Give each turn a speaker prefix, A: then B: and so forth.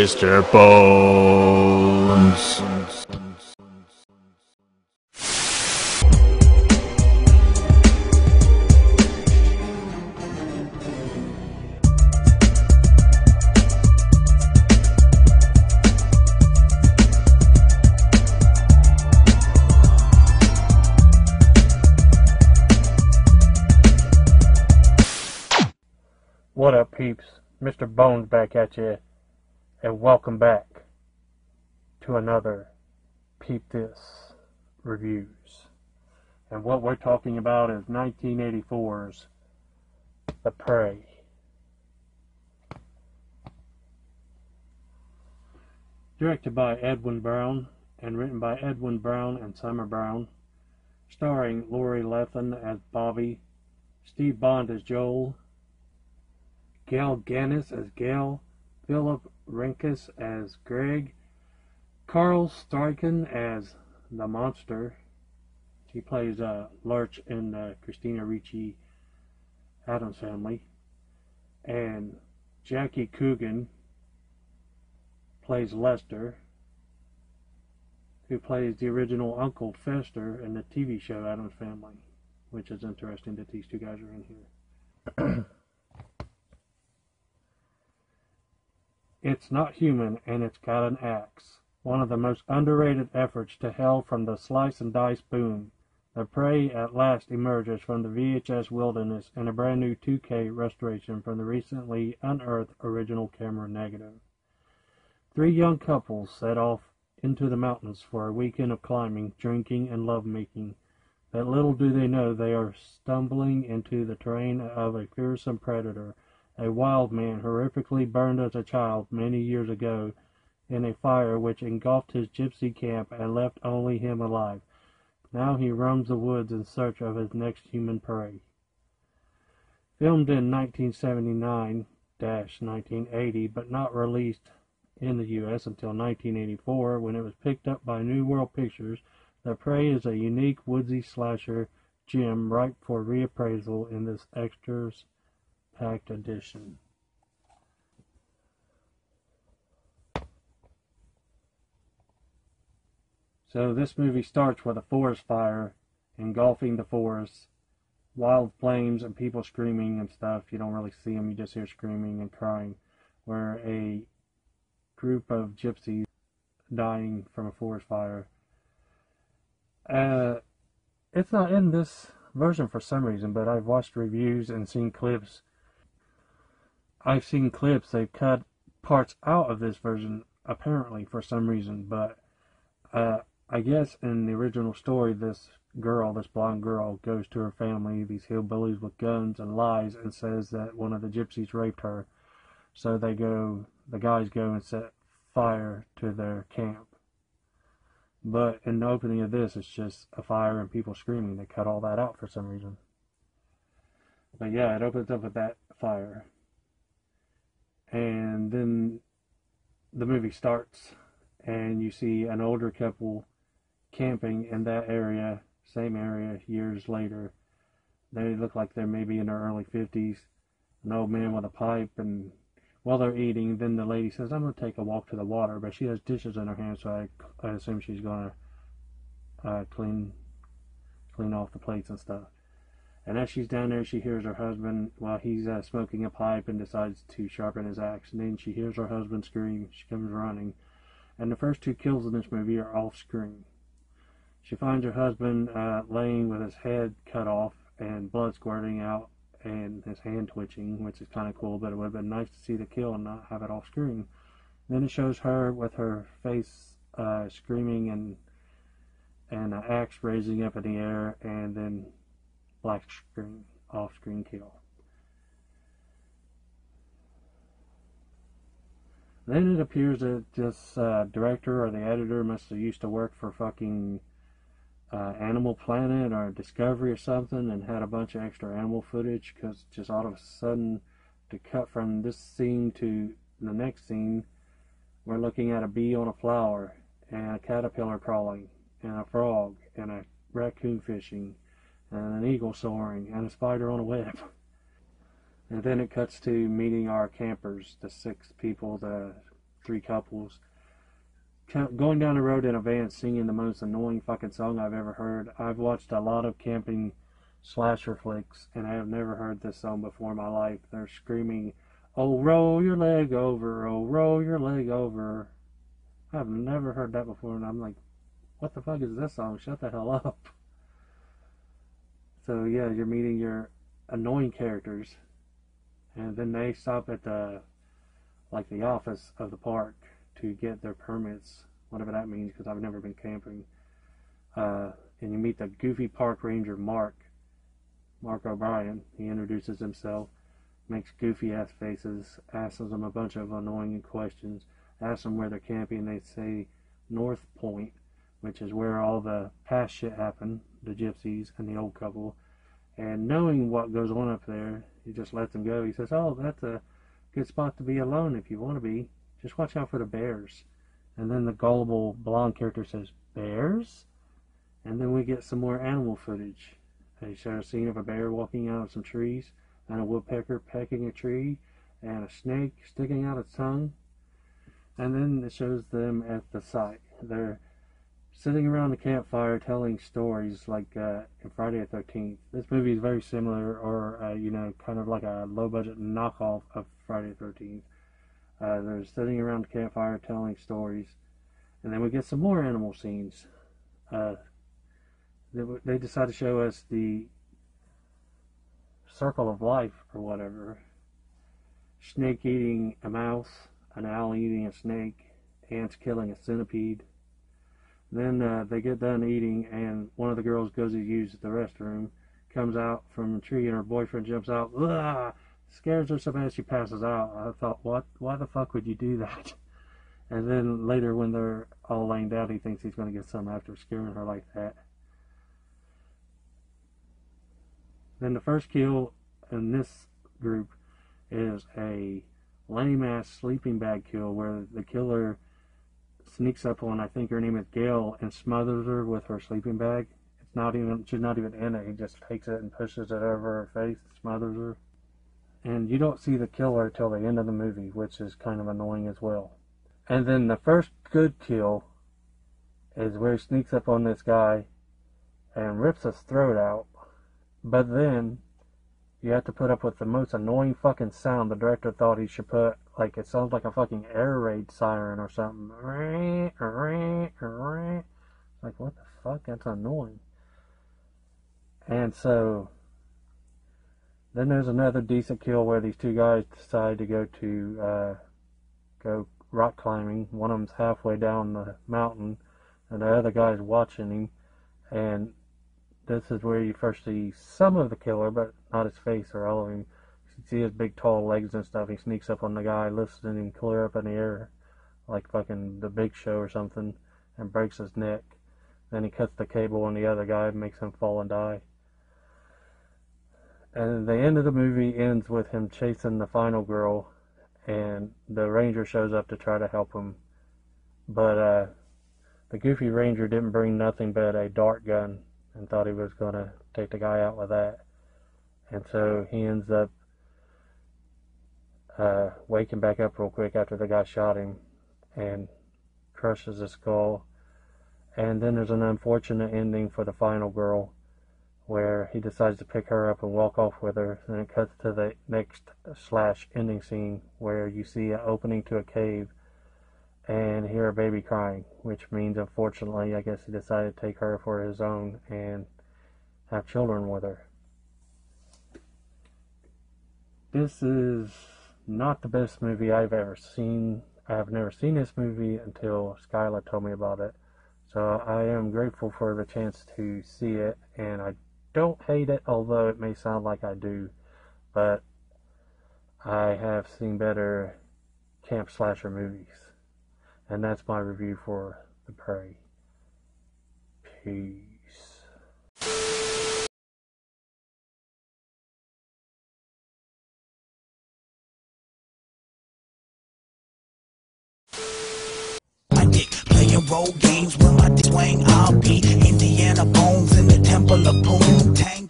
A: Mr. Bones.
B: What up, peeps? Mr. Bones back at you, and welcome back to another Peep This Reviews. And what we're talking about is 1984's The Prey. Directed by Edwin Brown and written by Edwin Brown and Summer Brown, starring Lori Lethan as Bobby, Steve Bond as Joel, Gail Gannis as Gail, Philip Renkus as Greg, Carl Stryken as the Monster. He plays Lurch in the Christina Ricci Addams Family, and Jackie Coogan plays Lester, who plays the original Uncle Fester in the TV show Addams Family, which is interesting that these two guys are in here. It's not human, and it's got an axe. One of the most underrated efforts to hell from the slice and dice boom. The Prey at last emerges from the VHS wilderness in a brand new 2K restoration from the recently unearthed original camera negative. Three young couples set off into the mountains for a weekend of climbing, drinking, and lovemaking. But little do they know they are stumbling into the terrain of a fearsome predator, a wild man horrifically burned as a child many years ago in a fire which engulfed his gypsy camp and left only him alive. Now he roams the woods in search of his next human prey. Filmed in 1979-1980, but not released in the U.S. until 1984 when it was picked up by New World Pictures, The Prey is a unique woodsy slasher gem ripe for reappraisal in this extras packed edition. So this movie starts with a forest fire engulfing the forest, wild flames and people screaming and stuff. You don't really see them, you just hear screaming and crying, where a group of gypsies dying from a forest fire. It's not in this version for some reason, but I've watched reviews and seen clips. I've seen clips, they've cut parts out of this version, apparently, for some reason, but I guess in the original story, this blonde girl, goes to her family, these hillbillies with guns, and lies and says that one of the gypsies raped her. So the guys go and set fire to their camp. But in the opening of this, it's just a fire and people screaming. They cut all that out for some reason. But yeah, it opens up with that fire. And then the movie starts, and you see an older couple camping in that area, same area, years later. They look like they're maybe in their early 50s. An old man with a pipe, and while they're eating, then the lady says, "I'm going to take a walk to the water," but she has dishes in her hand, so I assume she's going to clean off the plates and stuff. And as she's down there, she hears her husband while he's smoking a pipe and decides to sharpen his axe. And then she hears her husband scream. She comes running. And the first two kills in this movie are off screen. She finds her husband laying with his head cut off and blood squirting out and his hand twitching, which is kind of cool, but it would have been nice to see the kill and not have it off screen. Then it shows her with her face screaming and an axe raising up in the air, and then black screen, off-screen kill. Then it appears that this director or the editor must have used to work for fucking Animal Planet or Discovery or something and had a bunch of extra animal footage, because just all of a sudden, to cut from this scene to the next scene, we're looking at a bee on a flower, and a caterpillar crawling, and a frog, and a raccoon fishing, and an eagle soaring, and a spider on a web. And then it cuts to meeting our campers, the 6 people, the three couples going down the road in a van singing the most annoying fucking song I've ever heard. I've watched a lot of camping slasher flicks, and I have never heard this song before in my life. They're screaming, "Oh, roll your leg over, oh, roll your leg over." I've never heard that before, and I'm like, what the fuck is this song? Shut the hell up. So yeah, you're meeting your annoying characters, and then they stop at the office of the park to get their permits, whatever that means, because I've never been camping. And you meet the goofy park ranger, Mark O'Brien. He introduces himself, makes goofy ass faces, asks them a bunch of annoying questions, asks them where they're camping. They say North Point, which is where all the past shit happened, the gypsies and the old couple. And knowing what goes on up there, he just lets them go. He says, "Oh, that's a good spot to be alone if you want to be. Just watch out for the bears." And then the gullible blonde character says, "Bears?" And then we get some more animal footage. They show a scene of a bear walking out of some trees, and a woodpecker pecking a tree, and a snake sticking out its tongue. And then it shows them at the site. They're sitting around the campfire telling stories like in Friday the 13th. This movie is very similar, or kind of like a low-budget knockoff of Friday the 13th. They're sitting around the campfire telling stories, and then we get some more animal scenes. They decide to show us the circle of life, or whatever. Snake eating a mouse, an owl eating a snake, ants killing a centipede. Then they get done eating, and one of the girls goes to use the restroom, comes out from the tree, and her boyfriend jumps out. Ugh! Scares her so bad she passes out. I thought, why the fuck would you do that? And then later, when they're all laying down, he thinks he's going to get some after scaring her like that. Then the first kill in this group is a lame-ass sleeping bag kill where the killer sneaks up on, I think her name is Gail, and smothers her with her sleeping bag. She's not even in it. He just takes it and pushes it over her face and smothers her. And you don't see the killer till the end of the movie, which is kind of annoying as well. And then the first good kill is where he sneaks up on this guy and rips his throat out. But then you have to put up with the most annoying fucking sound. The director thought he should put, it sounds like a fucking air raid siren or something. Like, what the fuck? That's annoying. And so then there's another decent kill where these two guys decide to go rock climbing. One of them's halfway down the mountain, and the other guy's watching him. And this is where you first see some of the killer, but not his face or all of him. You see his big tall legs and stuff. He sneaks up on the guy, lifts him clear up in the air, like fucking The Big Show or something, and breaks his neck. Then he cuts the cable on the other guy, makes him fall and die. And the end of the movie ends with him chasing the final girl, and the ranger shows up to try to help him. But the goofy ranger didn't bring nothing but a dart gun and thought he was going to take the guy out with that. And so he ends up waking back up real quick after the guy shot him and crushes his skull. And then there's an unfortunate ending for the final girl, where he decides to pick her up and walk off with her. And it cuts to the next /ending scene where you see an opening to a cave and hear a baby crying, which means, unfortunately, I guess he decided to take her for his own and have children with her. This is not the best movie I've ever seen. I have never seen this movie until Skylar told me about it. So I am grateful for the chance to see it, and I don't hate it, although it may sound like I do, but I have seen better camp slasher movies. And that's my review for The Prey. Peace.
A: My dick playing role games when my dick swing. I'll be Indiana Bones in the Temple of Boom Tang.